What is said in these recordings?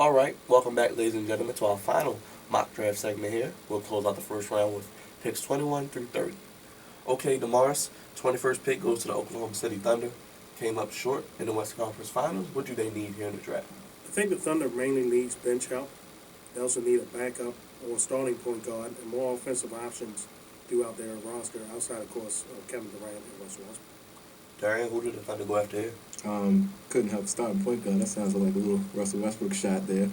All right, welcome back, ladies and gentlemen, to our final mock draft segment here. We'll close out the first round with picks 21 through 30. Okay, Demarus, 21st pick goes to the Oklahoma City Thunder. Came up short in the Western Conference Finals. What do they need here in the draft? I think the Thunder mainly needs bench help. They also need a backup or starting point guard and more offensive options throughout their roster, outside, of course, of Kevin Durant and Russell Westbrook. Darrien, who did the Thunder go after here? Couldn't help starting point guard. That sounds like a little Russell Westbrook shot there.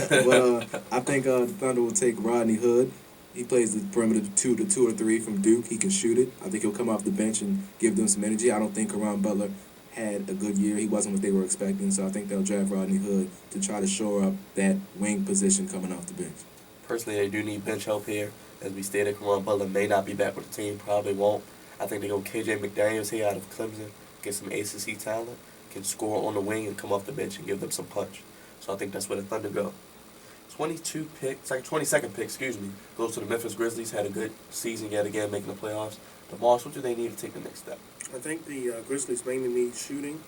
But I think the Thunder will take Rodney Hood. He plays the perimeter two or three from Duke. He can shoot it. I think he'll come off the bench and give them some energy. I don't think Caron Butler had a good year. He wasn't what they were expecting, so I think they'll draft Rodney Hood to try to shore up that wing position coming off the bench. Personally, they do need bench help here. As we stated, Caron Butler may not be back with the team, probably won't. I think they go KJ McDaniels here out of Clemson, get some ACC talent, can score on the wing and come off the bench and give them some punch. So I think that's where the Thunder go. 22nd pick, goes to the Memphis Grizzlies. Had a good season yet again, making the playoffs. Demarus, what do they need to take the next step? I think the Grizzlies mainly need shooting,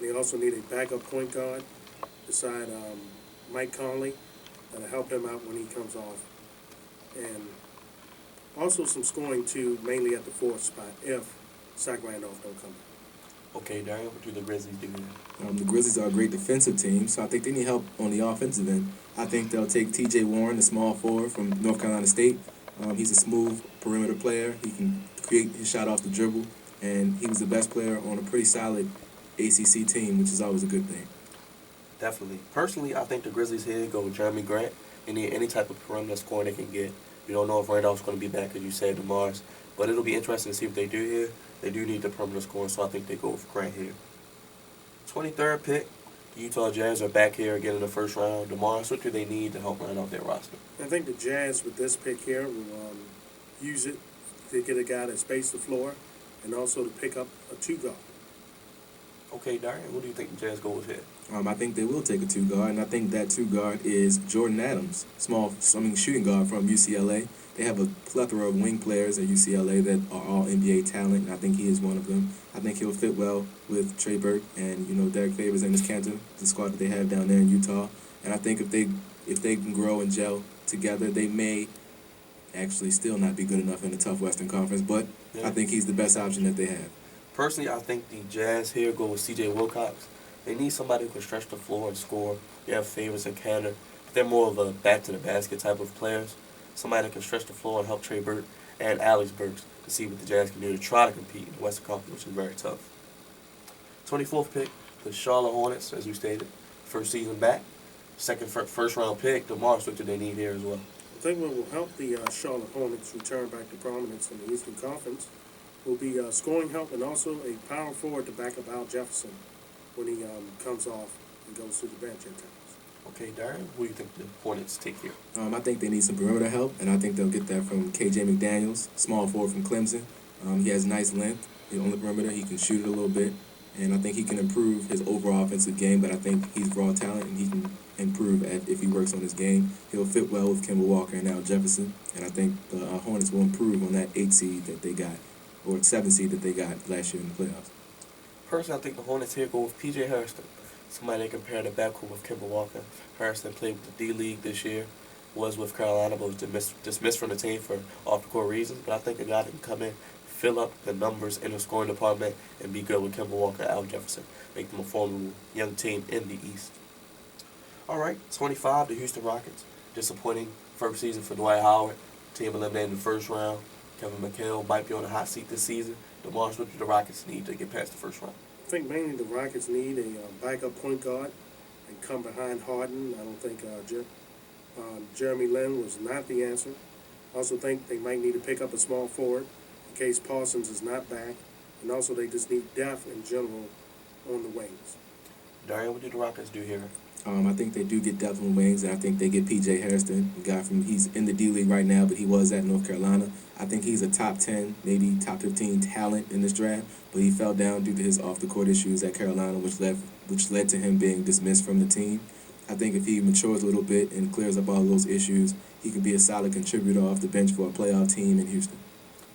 and they also need a backup point guard beside Mike Conley that'll help him out when he comes off. And also some scoring, too, mainly at the fourth spot if Zach Randolph don't come. Okay, Darrien, what do the Grizzlies do here? The Grizzlies are a great defensive team, so I think they need help on the offensive end. I think they'll take T.J. Warren, the small forward from North Carolina State. He's a smooth perimeter player. He can create his shot off the dribble, and he was the best player on a pretty solid ACC team, which is always a good thing. Definitely. Personally, I think the Grizzlies here go with Jeremy Grant. They need any type of perimeter scoring they can get. We don't know if Randolph's going to be back, as you said, Demarus. But it'll be interesting to see what they do here. They do need the perimeter scoring, so I think they go with Grant here. 23rd pick, the Utah Jazz are back here again in the first round. Demarus, what do they need to help round out their roster? I think the Jazz, with this pick here, will use it to get a guy to space the floor and also to pick up a two-guard. Okay, Darrien, what do you think the Jazz go with here? I think they will take a two-guard, and I think that two-guard is Jordan Adams, shooting guard from UCLA. They have a plethora of wing players at UCLA that are all NBA talent, and I think he is one of them. I think he'll fit well with Trey Burke and, Derek Favors and his Cantor, the squad that they have down there in Utah. And I think if they can grow and gel together, they may actually still not be good enough in the tough Western Conference, but I think he's the best option that they have. Personally, I think the Jazz here go with C.J. Wilcox. They need somebody who can stretch the floor and score. They have Favors and Cantor. They're more of a back-to-the-basket type of players. Somebody that can stretch the floor and help Trey Burke and Alex Burks to see what the Jazz can do to try to compete in the Western Conference, which is very tough. 24th pick, the Charlotte Hornets, as we stated. First season back. First-round pick. Demarus, what do they need here as well? I think what will help the Charlotte Hornets return back to prominence in the Eastern Conference will be scoring help and also a power forward to back up Al Jefferson when he comes off and goes to the bench at times. Okay, Darrien, who do you think the Hornets take here? I think they need some perimeter help, and I think they'll get that from KJ McDaniels, small forward from Clemson. He has nice length on the perimeter. He can shoot it a little bit, and I think he can improve his overall offensive game, but I think he's raw talent, and he can improve if he works on his game. He'll fit well with Kemba Walker and Al Jefferson, and I think the Hornets will improve on that 8 seed that they got, or 7 seed that they got last year in the playoffs. Personally, I think the Hornets here go with P.J. Hairston. Somebody they compare the backcourt with Kemba Walker. Hairston played with the D-League this year, was with Carolina, but was dismissed from the team for off-the-court reasons. But I think a guy that can come in, fill up the numbers in the scoring department, and be good with Kemba Walker and Al Jefferson. Make them a formidable young team in the East. All right, 25, the Houston Rockets. Disappointing first season for Dwight Howard. Team eliminated in the first round. Kevin McHale might be on the hot seat this season. Demarus, what do the Rockets need to get past the first round? I think mainly the Rockets need a backup point guard and come behind Harden. I don't think Jeremy Lin was not the answer. I also think they might need to pick up a small forward in case Parsons is not back. And also they just need depth in general on the wings. Darrien, what do the Rockets do here? I think they do get depth on wings, and I think they get P.J. Hairston, a guy he's in the D-League right now, but he was at North Carolina. I think he's a top 10, maybe top 15 talent in this draft, but he fell down due to his off-the-court issues at Carolina, which led to him being dismissed from the team. I think if he matures a little bit and clears up all those issues, he could be a solid contributor off the bench for a playoff team in Houston.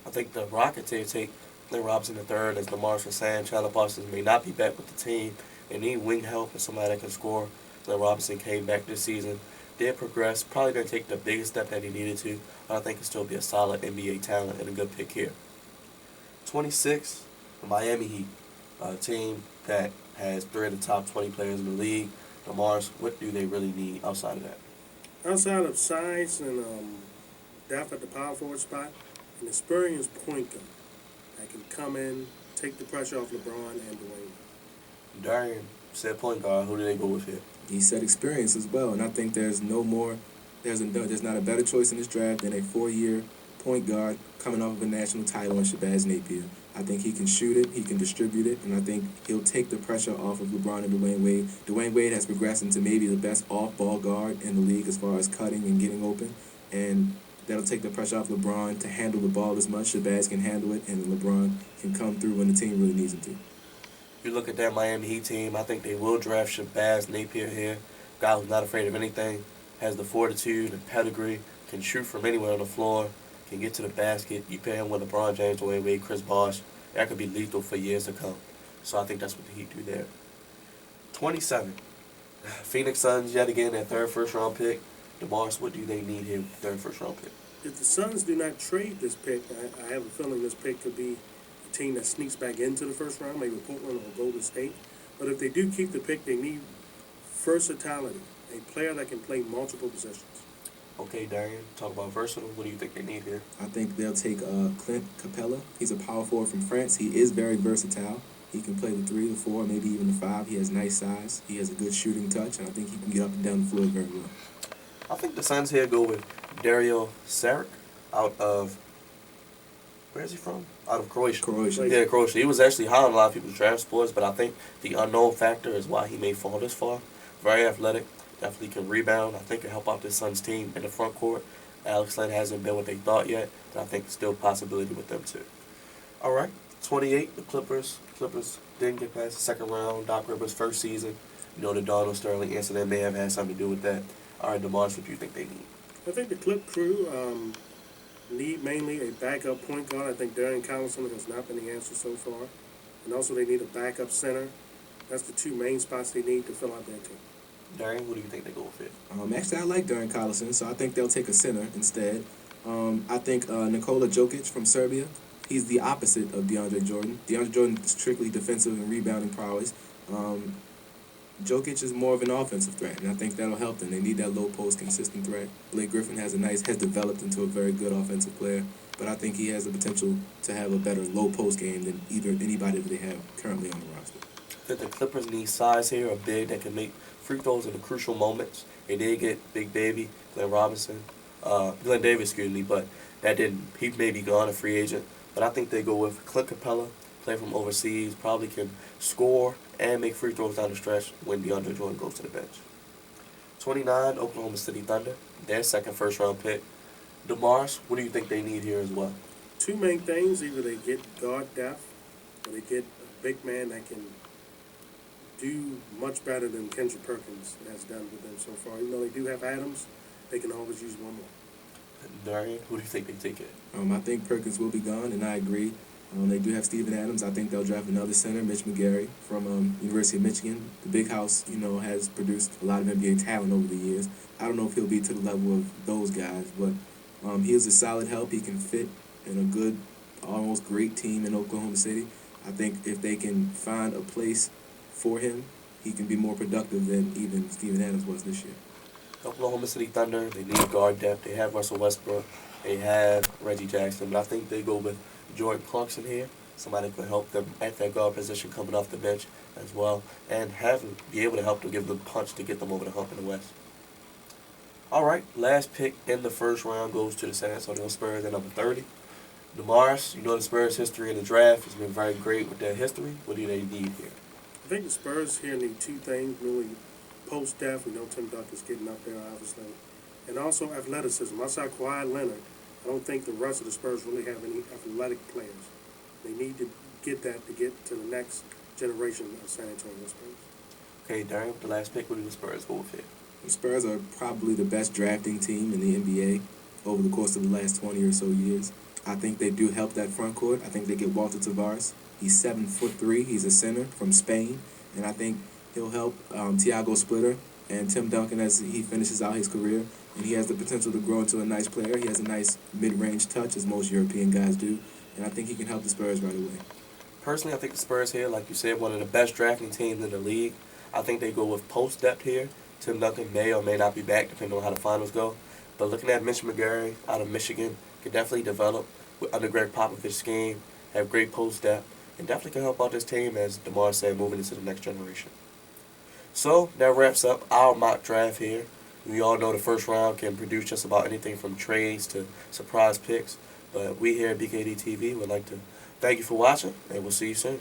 I think the Rockets here take Clint Robinson III, as Demarus was saying. Chandler Parsons may not be back with the team. They need wing help and somebody that can score. Glenn Robinson came back this season, did progress, probably didn't take the biggest step that he needed to, but I think he'll still be a solid NBA talent and a good pick here. 26, the Miami Heat, a team that has 3 of the top 20 players in the league. Demarus, what do they really need outside of that? Outside of size and depth at the power forward spot, an experienced point guard that can come in, take the pressure off LeBron and Dwayne. Darrien said point guard. Who do they go with here? He said experience as well, and I think there's not a better choice in this draft than a 4-year point guard coming off of a national title in Shabazz Napier. I think he can shoot it, he can distribute it, and I think he'll take the pressure off of LeBron and Dwayne Wade. Dwayne Wade has progressed into maybe the best off-ball guard in the league as far as cutting and getting open, and that'll take the pressure off LeBron to handle the ball as much. Shabazz can handle it, and LeBron can come through when the team really needs him to. You look at that Miami Heat team, I think they will draft Shabazz Napier here. Guy who's not afraid of anything, has the fortitude and pedigree, can shoot from anywhere on the floor, can get to the basket. You pair him with LeBron James, Dwayne Wade, Chris Bosh. That could be lethal for years to come. So I think that's what the Heat do there. 27. Phoenix Suns, yet again, their third first-round pick. Demarus, what do they need here, third first-round pick? If the Suns do not trade this pick, I have a feeling this pick could be a team that sneaks back into the first round, maybe Portland or Golden State. But if they do keep the pick, they need versatility, a player that can play multiple positions. Okay, Darrien, talk about versatile. What do you think they need here? I think they'll take Clint Capella. He's a power forward from France. He is very versatile. He can play the 3, the 4, maybe even the 5. He has nice size. He has a good shooting touch, and I think he can get up and down the floor very well. I think the Suns here go with Darrien Saric out of, where is he from? Out of Croatia. Croatia. Yeah, Croatia. He was actually high on a lot of people's draft boards, but I think the unknown factor is why he may fall this far. Very athletic, definitely can rebound. I think can help out this Suns team in the front court. Alex Len hasn't been what they thought yet, but I think still a possibility with them too. All right, 28, the Clippers. Clippers didn't get past the second round. Doc Rivers' first season. You know, the Donald Sterling incident may have had something to do with that. All right, Demarus, what do you think they need? I think the Clip crew need mainly a backup point guard. I think Darren Collison has not been the answer so far. And also they need a backup center. That's the 2 main spots they need to fill out their team. Darrien, what do you think they go with it? Actually, I like Darren Collison, so I think they'll take a center instead. I think Nikola Jokic from Serbia, he's the opposite of DeAndre Jordan. DeAndre Jordan is strictly defensive and rebounding prowess. Jokic is more of an offensive threat, and I think that'll help them. They need that low post consistent threat. Blake Griffin has developed into a very good offensive player, but I think he has the potential to have a better low post game than anybody that they have currently on the roster. I think the Clippers need size here, a big that can make free throws in the crucial moments. They did get Big Baby, Glenn Davis, but that didn't. He may be gone, a free agent. But I think they go with Clint Capella, play from overseas, probably can score and make free throws down the stretch when DeAndre Jordan goes to the bench. 29, Oklahoma City Thunder, their second first-round pick. Demarus, what do you think they need here as well? 2 main things: either they get guard depth, or they get a big man that can do much better than Kendrick Perkins has done with them so far. Even though they do have Adams, they can always use one more. Darrien, who do you think they take it? I think Perkins will be gone, and I agree. They do have Steven Adams. I think they'll draft another center, Mitch McGary from University of Michigan. The Big House, has produced a lot of NBA talent over the years. I don't know if he'll be to the level of those guys, but he's a solid help. He can fit in a good, almost great team in Oklahoma City. I think if they can find a place for him, he can be more productive than even Steven Adams was this year. Oklahoma City Thunder, they need guard depth. They have Russell Westbrook. They have Reggie Jackson. But I think they go with Jordan Clarkson here, somebody who can help them at that guard position coming off the bench as well, and be able to help to give them a punch to get them over the hump in the West. All right, last pick in the first round goes to the San Antonio Spurs at number 30. Demarus, the Spurs' history in the draft has been very great with their history. What do they need here? I think the Spurs here need 2 things, really. Post depth, we know Tim Duncan's getting up there, obviously. And also athleticism. Outside Kawhi Leonard, I don't think the rest of the Spurs really have any athletic players. They need to get that to get to the next generation of San Antonio Spurs. Okay, Darrien, the last pick, what do the Spurs go with here? The Spurs are probably the best drafting team in the NBA over the course of the last 20 or so years. I think they do help that front court. I think they get Walter Tavares. He's 7'3". He's a center from Spain, and I think he'll help Thiago Splitter and Tim Duncan as he finishes out his career. And he has the potential to grow into a nice player. He has a nice mid-range touch, as most European guys do. And I think he can help the Spurs right away. Personally, I think the Spurs here, like you said, one of the best drafting teams in the league. I think they go with post depth here. Tim Duncan may or may not be back, depending on how the finals go. But looking at Mitch McGarry out of Michigan, could definitely develop under Greg Popovich's scheme, have great post depth, and definitely can help out this team, as Demarus said, moving into the next generation. So that wraps up our mock draft here. We all know the first round can produce just about anything from trades to surprise picks. But we here at BKD TV would like to thank you for watching, and we'll see you soon.